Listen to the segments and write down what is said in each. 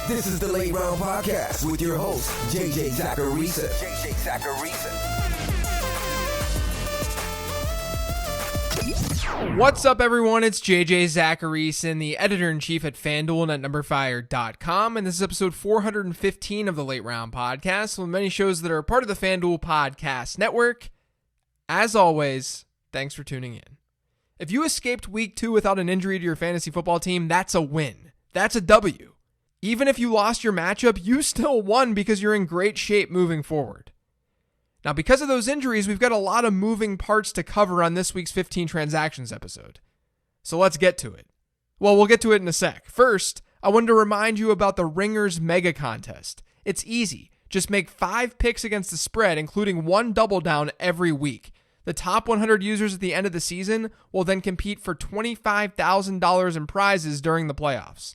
This is the Late Round Podcast with your host, JJ Zacharisa. What's up, everyone? It's JJ Zacharisa, the editor-in-chief at FanDuel and at numberfire.com, and this is episode 415 of the Late Round Podcast, with many shows that are part of the FanDuel Podcast Network. As always, thanks for tuning in. If you escaped week 2 without an injury to your fantasy football team, that's a win. That's a W. Even if you lost your matchup, you still won because you're in great shape moving forward. Now, because of those injuries, we've got a lot of moving parts to cover on this week's 15 Transactions episode. So let's get to it. Well, we'll get to it in a sec. First, I wanted to remind you about the Ringers Mega Contest. It's easy. Just make 5 picks against the spread, including 1 double down every week. The top 100 users at the end of the season will then compete for $25,000 in prizes during the playoffs.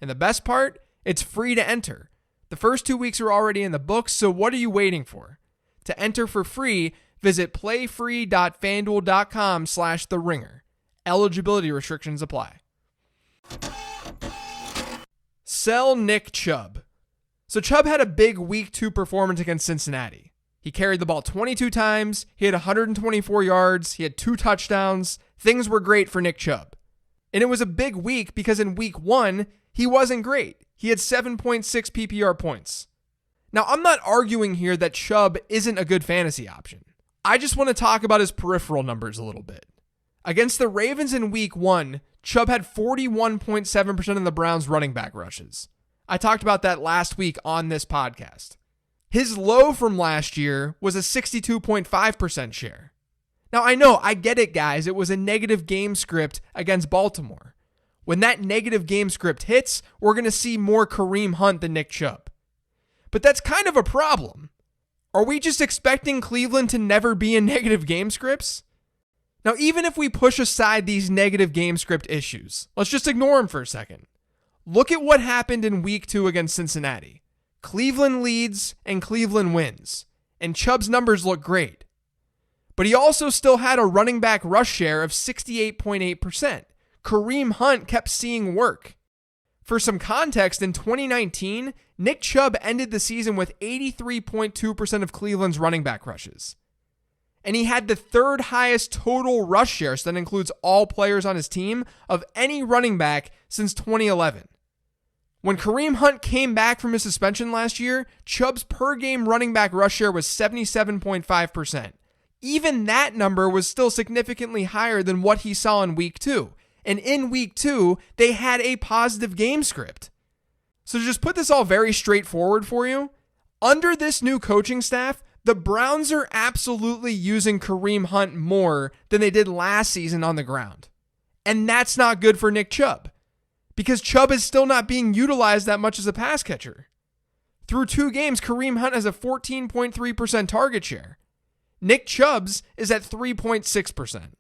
And the best part, it's free to enter. The first 2 weeks are already in the books, so what are you waiting for? To enter for free, visit playfree.fanduel.com/theringer. Eligibility restrictions apply. Sell Nick Chubb. So Chubb had a big week 2 performance against Cincinnati. He carried the ball 22 times, he had 124 yards, he had 2 touchdowns. Things were great for Nick Chubb. And it was a big week because in week 1, he wasn't great. He had 7.6 PPR points. Now, I'm not arguing here that Chubb isn't a good fantasy option. I just want to talk about his peripheral numbers a little bit. Against the Ravens in week 1, Chubb had 41.7% of the Browns' running back rushes. I talked about that last week on this podcast. His low from last year was a 62.5% share. Now, I get it, guys. It was a negative game script against Baltimore. When that negative game script hits, we're going to see more Kareem Hunt than Nick Chubb. But that's kind of a problem. Are we just expecting Cleveland to never be in negative game scripts? Now, even if we push aside these negative game script issues, let's just ignore them for a second. Look at what happened in week 2 against Cincinnati. Cleveland leads and Cleveland wins, and Chubb's numbers look great. But he also still had a running back rush share of 68.8%. Kareem Hunt kept seeing work. For some context, in 2019, Nick Chubb ended the season with 83.2% of Cleveland's running back rushes. And he had the 3rd highest total rush share, so that includes all players on his team, of any running back since 2011. When Kareem Hunt came back from his suspension last year, Chubb's per-game running back rush share was 77.5%. Even that number was still significantly higher than what he saw in week 2. And in week 2, they had a positive game script. So to just put this all very straightforward for you, under this new coaching staff, the Browns are absolutely using Kareem Hunt more than they did last season on the ground. And that's not good for Nick Chubb, because Chubb is still not being utilized that much as a pass catcher. Through 2 games, Kareem Hunt has a 14.3% target share. Nick Chubb's is at 3.6%.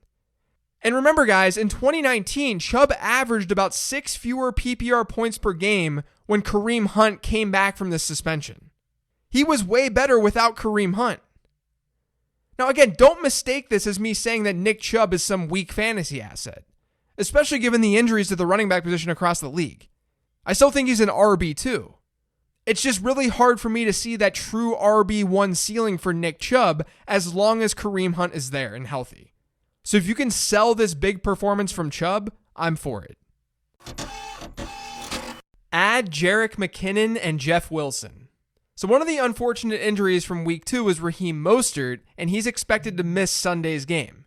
And remember, guys, in 2019, Chubb averaged about 6 fewer PPR points per game when Kareem Hunt came back from this suspension. He was way better without Kareem Hunt. Now, again, don't mistake this as me saying that Nick Chubb is some weak fantasy asset, especially given the injuries to the running back position across the league. I still think he's an RB2. It's just really hard for me to see that true RB1 ceiling for Nick Chubb as long as Kareem Hunt is there and healthy. So if you can sell this big performance from Chubb, I'm for it. Add Jerick McKinnon and Jeff Wilson. So one of the unfortunate injuries from week 2 was Raheem Mostert, and he's expected to miss Sunday's game.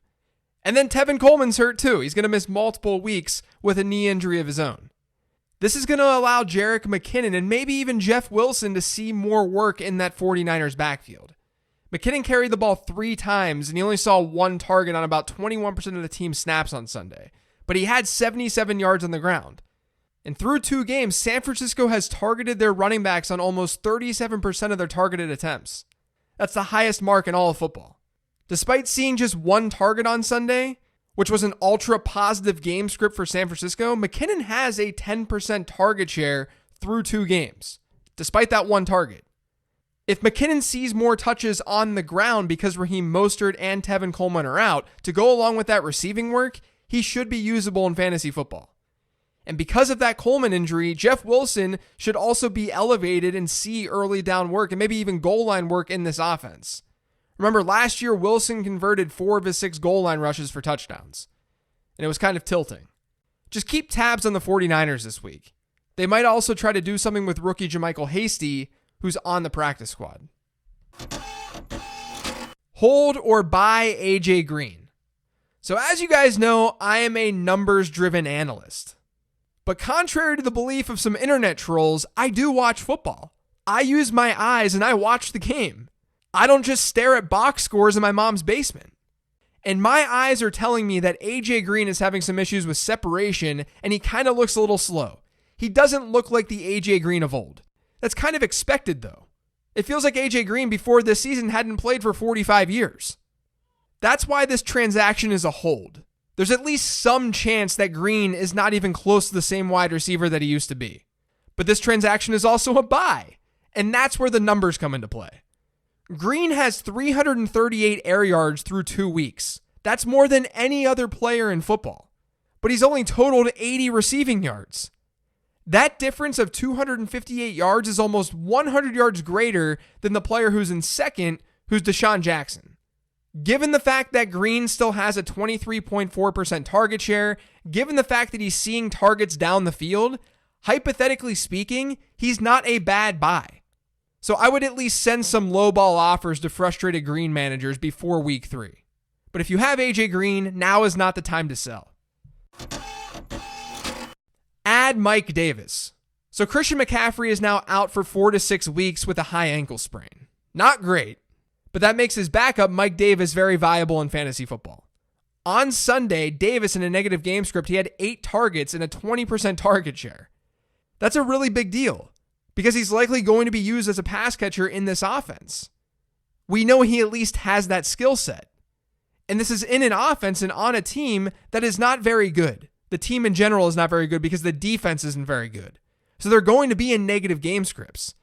And then Tevin Coleman's hurt too. He's going to miss multiple weeks with a knee injury of his own. This is going to allow Jerick McKinnon and maybe even Jeff Wilson to see more work in that 49ers backfield. McKinnon carried the ball 3 times, and he only saw 1 target on about 21% of the team's snaps on Sunday. But he had 77 yards on the ground. And through 2 games, San Francisco has targeted their running backs on almost 37% of their targeted attempts. That's the highest mark in all of football. Despite seeing just 1 target on Sunday, which was an ultra-positive game script for San Francisco, McKinnon has a 10% target share through 2 games, despite that 1 target. If McKinnon sees more touches on the ground because Raheem Mostert and Tevin Coleman are out, to go along with that receiving work, he should be usable in fantasy football. And because of that Coleman injury, Jeff Wilson should also be elevated and see early down work and maybe even goal line work in this offense. Remember, last year, Wilson converted 4 of his 6 goal line rushes for touchdowns. And it was kind of tilting. Just keep tabs on the 49ers this week. They might also try to do something with rookie JaMycal Hasty, who's on the practice squad. Hold or buy AJ Green. So as you guys know, I am a numbers-driven analyst. But contrary to the belief of some internet trolls, I do watch football. I use my eyes and I watch the game. I don't just stare at box scores in my mom's basement. And my eyes are telling me that AJ Green is having some issues with separation and he kind of looks a little slow. He doesn't look like the AJ Green of old. That's kind of expected though. It feels like AJ Green before this season hadn't played for 45 years. That's why this transaction is a hold. There's at least some chance that Green is not even close to the same wide receiver that he used to be. But this transaction is also a buy, and that's where the numbers come into play. Green has 338 air yards through 2 weeks. That's more than any other player in football. But he's only totaled 80 receiving yards. That difference of 258 yards is almost 100 yards greater than the player who's in second, who's Deshaun Jackson. Given the fact that Green still has a 23.4% target share, given the fact that he's seeing targets down the field, hypothetically speaking, he's not a bad buy. So I would at least send some lowball offers to frustrated Green managers before week 3. But if you have AJ Green, now is not the time to sell. Add Mike Davis. So Christian McCaffrey is now out for 4 to 6 weeks with a high ankle sprain. Not great. But that makes his backup, Mike Davis, very viable in fantasy football. On Sunday, Davis, in a negative game script, he had 8 targets and a 20% target share. That's a really big deal because he's likely going to be used as a pass catcher in this offense. We know he at least has that skill set. And this is in an offense and on a team that is not very good. The team in general is not very good because the defense isn't very good. So they're going to be in negative game scripts.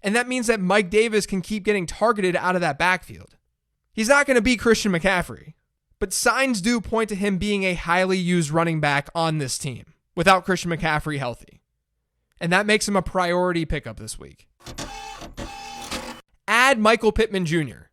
And that means that Mike Davis can keep getting targeted out of that backfield. He's not going to be Christian McCaffrey, but signs do point to him being a highly used running back on this team without Christian McCaffrey healthy. And that makes him a priority pickup this week. Add Michael Pittman Jr.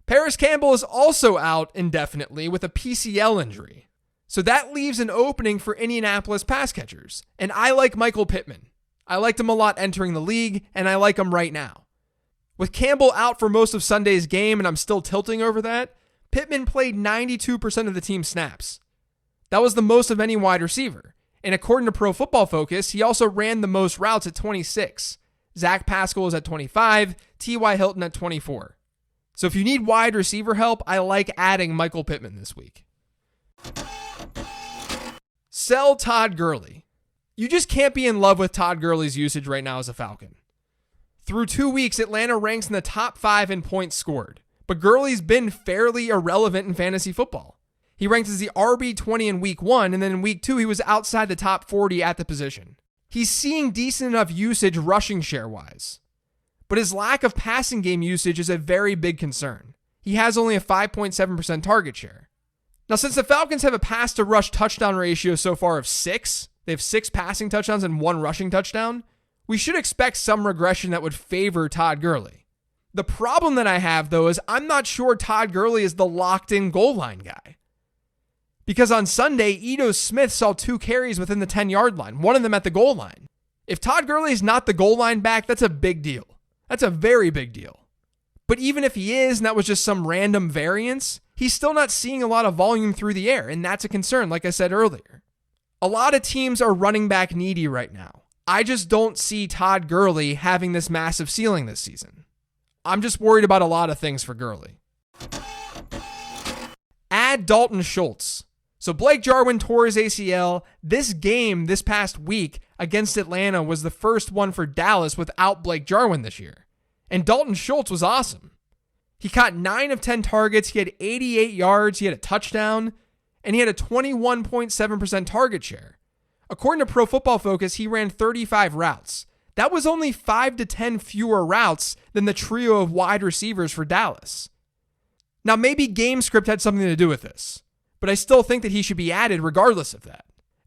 Paris Campbell is also out indefinitely with a PCL injury. So that leaves an opening for Indianapolis pass catchers. And I like Michael Pittman. I liked him a lot entering the league, and I like him right now. With Campbell out for most of Sunday's game, and I'm still tilting over that, Pittman played 92% of the team's snaps. That was the most of any wide receiver. And according to Pro Football Focus, he also ran the most routes at 26. Zach Pascal is at 25, T.Y. Hilton at 24. So if you need wide receiver help, I like adding Michael Pittman this week. Sell Todd Gurley. You just can't be in love with Todd Gurley's usage right now as a Falcon. Through 2 weeks, Atlanta ranks in the top 5 in points scored, but Gurley's been fairly irrelevant in fantasy football. He ranked as the RB20 in week 1, and then in week 2, he was outside the top 40 at the position. He's seeing decent enough usage rushing share-wise, but his lack of passing game usage is a very big concern. He has only a 5.7% target share. Now, since the Falcons have a pass-to-rush touchdown ratio so far of 6, they have 6 passing touchdowns and 1 rushing touchdown, we should expect some regression that would favor Todd Gurley. The problem that I have, though, is I'm not sure Todd Gurley is the locked-in goal line guy. Because on Sunday, Ito Smith saw 2 carries within the 10-yard line, one of them at the goal line. If Todd Gurley is not the goal line back, that's a big deal. That's a very big deal. But even if he is, and that was just some random variance, he's still not seeing a lot of volume through the air, and that's a concern, like I said earlier. A lot of teams are running back needy right now. I just don't see Todd Gurley having this massive ceiling this season. I'm just worried about a lot of things for Gurley. Add Dalton Schultz. So Blake Jarwin tore his ACL. This game this past week against Atlanta was the first one for Dallas without Blake Jarwin this year. And Dalton Schultz was awesome. He caught 9 of 10 targets. He had 88 yards. He had a touchdown. And he had a 21.7% target share. According to Pro Football Focus, he ran 35 routes. That was only 5 to 10 fewer routes than the trio of wide receivers for Dallas. Now, maybe game script had something to do with this, but I still think that he should be added regardless of that.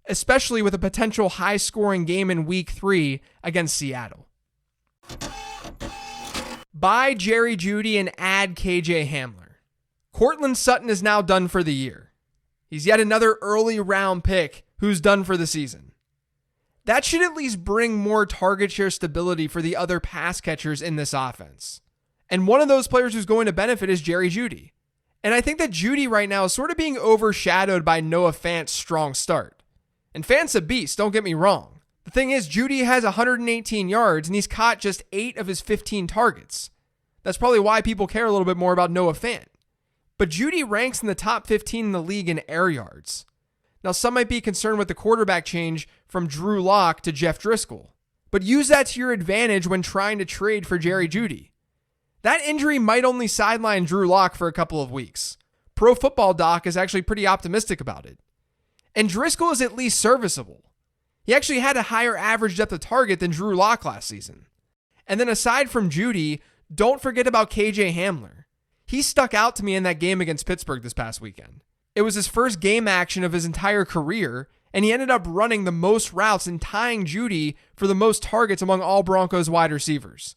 especially with a potential high-scoring game in Week 3 against Seattle. Buy Jerry Jeudy and add KJ Hamler. Cortland Sutton is now done for the year. He's yet another early round pick who's done for the season. That should at least bring more target share stability for the other pass catchers in this offense. And one of those players who's going to benefit is Jerry Jeudy. And I think that Jeudy right now is sort of being overshadowed by Noah Fant's strong start. And Fant's a beast, don't get me wrong. The thing is, Jeudy has 118 yards and he's caught just 8 of his 15 targets. That's probably why people care a little bit more about Noah Fant. But Jeudy ranks in the top 15 in the league in air yards. Now, some might be concerned with the quarterback change from Drew Lock to Jeff Driscoll, but use that to your advantage when trying to trade for Jerry Jeudy. That injury might only sideline Drew Lock for a couple of weeks. Pro Football Doc is actually pretty optimistic about it. And Driscoll is at least serviceable. He actually had a higher average depth of target than Drew Lock last season. And then aside from Jeudy, don't forget about KJ Hamler. He stuck out to me in that game against Pittsburgh this past weekend. It was his first game action of his entire career, and he ended up running the most routes and tying Jeudy for the most targets among all Broncos wide receivers.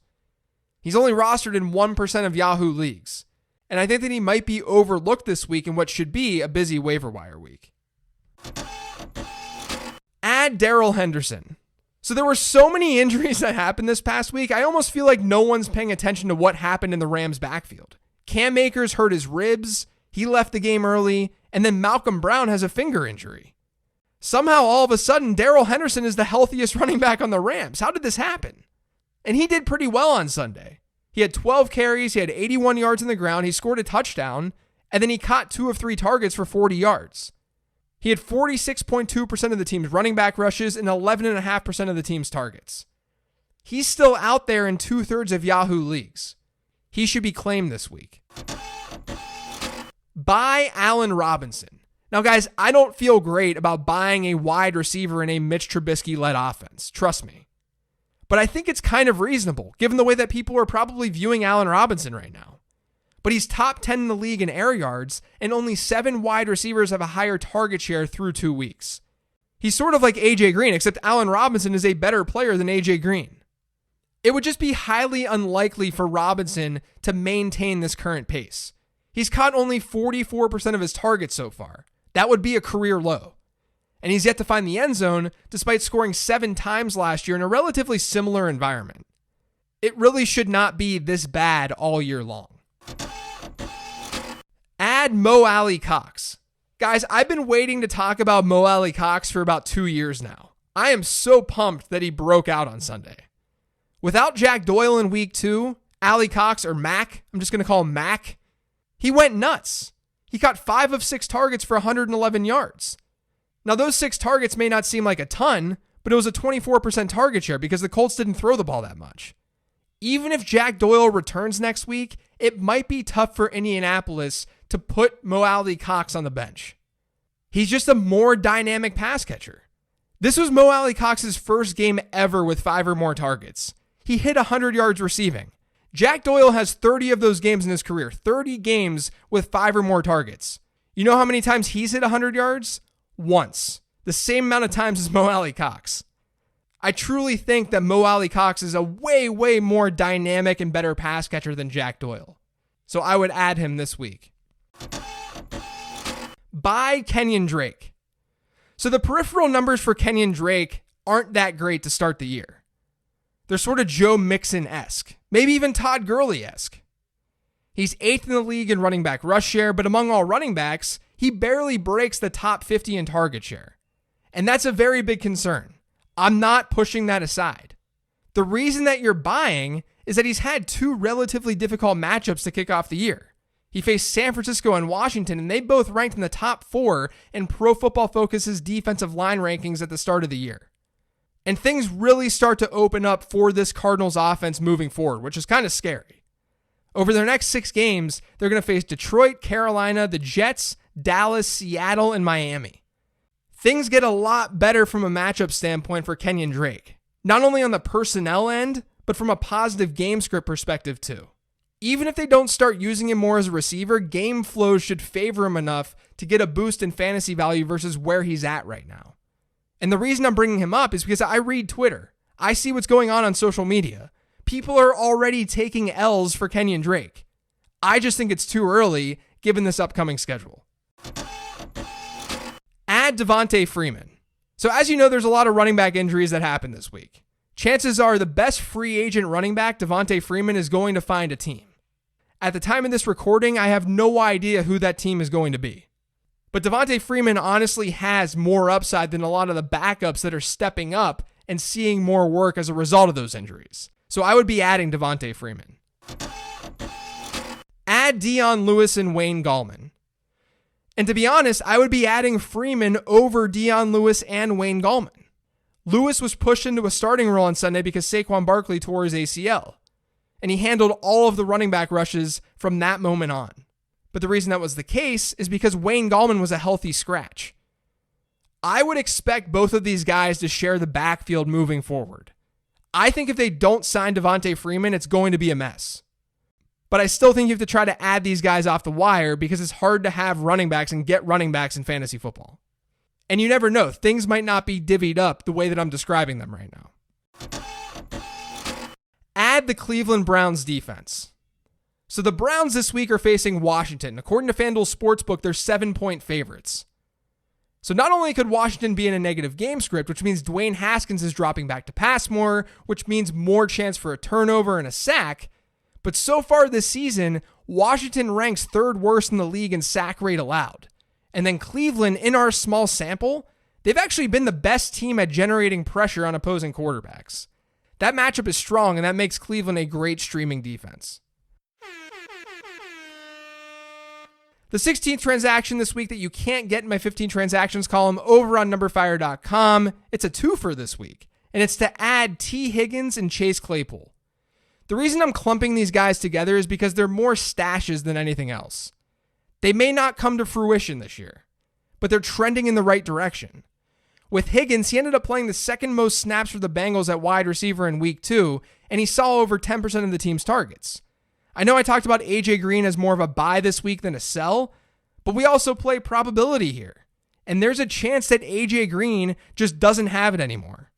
He's only rostered in 1% of Yahoo leagues, and I think that he might be overlooked this week in what should be a busy waiver wire week. Add Darrell Henderson. So there were so many injuries that happened this past week, I almost feel like no one's paying attention to what happened in the Rams' backfield. Cam Akers hurt his ribs, he left the game early, and then Malcolm Brown has a finger injury. Somehow, all of a sudden, Darrell Henderson is the healthiest running back on the Rams. How did this happen? And he did pretty well on Sunday. He had 12 carries, he had 81 yards on the ground, he scored a touchdown, and then he caught 2 of 3 targets for 40 yards. He had 46.2% of the team's running back rushes and 11.5% of the team's targets. He's still out there in 2/3 of Yahoo leagues. He should be claimed this week. Buy Allen Robinson. Now, guys, I don't feel great about buying a wide receiver in a Mitch Trubisky-led offense. Trust me. But I think it's kind of reasonable, given the way that people are probably viewing Allen Robinson right now. But he's top 10 in the league in air yards, and only 7 wide receivers have a higher target share through 2 weeks. He's sort of like AJ Green, except Allen Robinson is a better player than AJ Green. It would just be highly unlikely for Robinson to maintain this current pace. He's caught only 44% of his targets so far. That would be a career low. And he's yet to find the end zone, despite scoring 7 times last year in a relatively similar environment. It really should not be this bad all year long. Add Mo Alley-Cox. Guys, I've been waiting to talk about Mo Alley-Cox for about 2 years now. I am so pumped that he broke out on Sunday. Without Jack Doyle in week 2, Alley-Cox, or Mac, I'm just going to call him Mac, he went nuts. He caught 5 of 6 targets for 111 yards. Now, those 6 targets may not seem like a ton, but it was a 24% target share because the Colts didn't throw the ball that much. Even if Jack Doyle returns next week, it might be tough for Indianapolis to put Mo Alley-Cox on the bench. He's just a more dynamic pass catcher. This was Mo Alley-Cox's first game ever with 5 or more targets. He hit 100 yards receiving. Jack Doyle has 30 of those games in his career, 30 games with 5 or more targets. You know how many times he's hit 100 yards? Once. The same amount of times as Mo Alley-Cox. I truly think that Mo Alley-Cox is a way, way more dynamic and better pass catcher than Jack Doyle. So I would add him this week. Buy Kenyon Drake. So the peripheral numbers for Kenyon Drake aren't that great to start the year. They're sort of Joe Mixon-esque, maybe even Todd Gurley-esque. He's 8th in the league in running back rush share, but among all running backs, he barely breaks the top 50 in target share. And that's a very big concern. I'm not pushing that aside. The reason that you're buying is that he's had 2 relatively difficult matchups to kick off the year. He faced San Francisco and Washington, and they both ranked in the top 4 in Pro Football Focus's defensive line rankings at the start of the year. And things really start to open up for this Cardinals offense moving forward, which is kind of scary. Over their next 6 games, they're going to face Detroit, Carolina, the Jets, Dallas, Seattle, and Miami. Things get a lot better from a matchup standpoint for Kenyon Drake, not only on the personnel end, but from a positive game script perspective too. Even if they don't start using him more as a receiver, game flow should favor him enough to get a boost in fantasy value versus where he's at right now. And the reason I'm bringing him up is because I read Twitter. I see what's going on social media. People are already taking L's for Kenyon Drake. I just think it's too early given this upcoming schedule. Add Devontae Freeman. So as you know, there's a lot of running back injuries that happen this week. Chances are the best free agent running back, Devontae Freeman, is going to find a team. At the time of this recording, I have no idea who that team is going to be. But Devontae Freeman honestly has more upside than a lot of the backups that are stepping up and seeing more work as a result of those injuries. So I would be adding Devontae Freeman. Add Dion Lewis and Wayne Gallman. And to be honest, I would be adding Freeman over Dion Lewis and Wayne Gallman. Lewis was pushed into a starting role on Sunday because Saquon Barkley tore his ACL. And he handled all of the running back rushes from that moment on. But the reason that was the case is because Wayne Gallman was a healthy scratch. I would expect both of these guys to share the backfield moving forward. I think if they don't sign Devontae Freeman, it's going to be a mess. But I still think you have to try to add these guys off the wire because it's hard to have running backs and get running backs in fantasy football. And you never know. Things might not be divvied up the way that I'm describing them right now. Add the Cleveland Browns defense. So the Browns this week are facing Washington. According to FanDuel Sportsbook, they're 7-point favorites. So not only could Washington be in a negative game script, which means Dwayne Haskins is dropping back to pass more, which means more chance for a turnover and a sack, but so far this season, Washington ranks third worst in the league in sack rate allowed. And then Cleveland, in our small sample, they've actually been the best team at generating pressure on opposing quarterbacks. That matchup is strong, and that makes Cleveland a great streaming defense. The 16th transaction this week that you can't get in my 15 transactions column over on numberfire.com, it's a twofer this week, and it's to add T. Higgins and Chase Claypool. The reason I'm clumping these guys together is because they're more stashes than anything else. They may not come to fruition this year, but they're trending in the right direction. With Higgins, he ended up playing the second most snaps for the Bengals at wide receiver in week 2, and he saw over 10% of the team's targets. I know I talked about AJ Green as more of a buy this week than a sell, but we also play probability here. And there's a chance that AJ Green just doesn't have it anymore.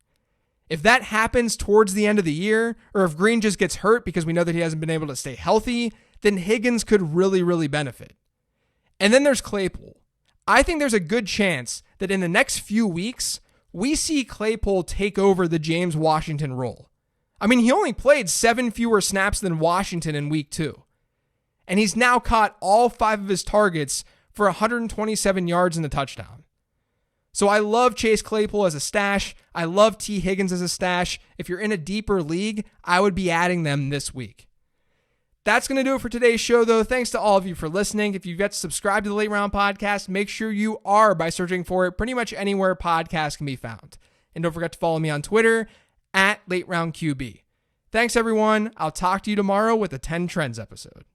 If that happens towards the end of the year, or if Green just gets hurt because we know that he hasn't been able to stay healthy, then Higgins could really, really benefit. And then there's Claypool. I think there's a good chance that in the next few weeks, we see Claypool take over the James Washington role. I mean, he only played 7 fewer snaps than Washington in week 2. And he's now caught all 5 of his targets for 127 yards and a touchdown. So I love Chase Claypool as a stash. I love T. Higgins as a stash. If you're in a deeper league, I would be adding them this week. That's going to do it for today's show, though. Thanks to all of you for listening. If you've yet to subscribe to the Late Round Podcast, make sure you are by searching for it pretty much anywhere podcasts can be found. And don't forget to follow me on Twitter @LateRoundQB. Thanks, everyone. I'll talk to you tomorrow with a 10 Trends episode.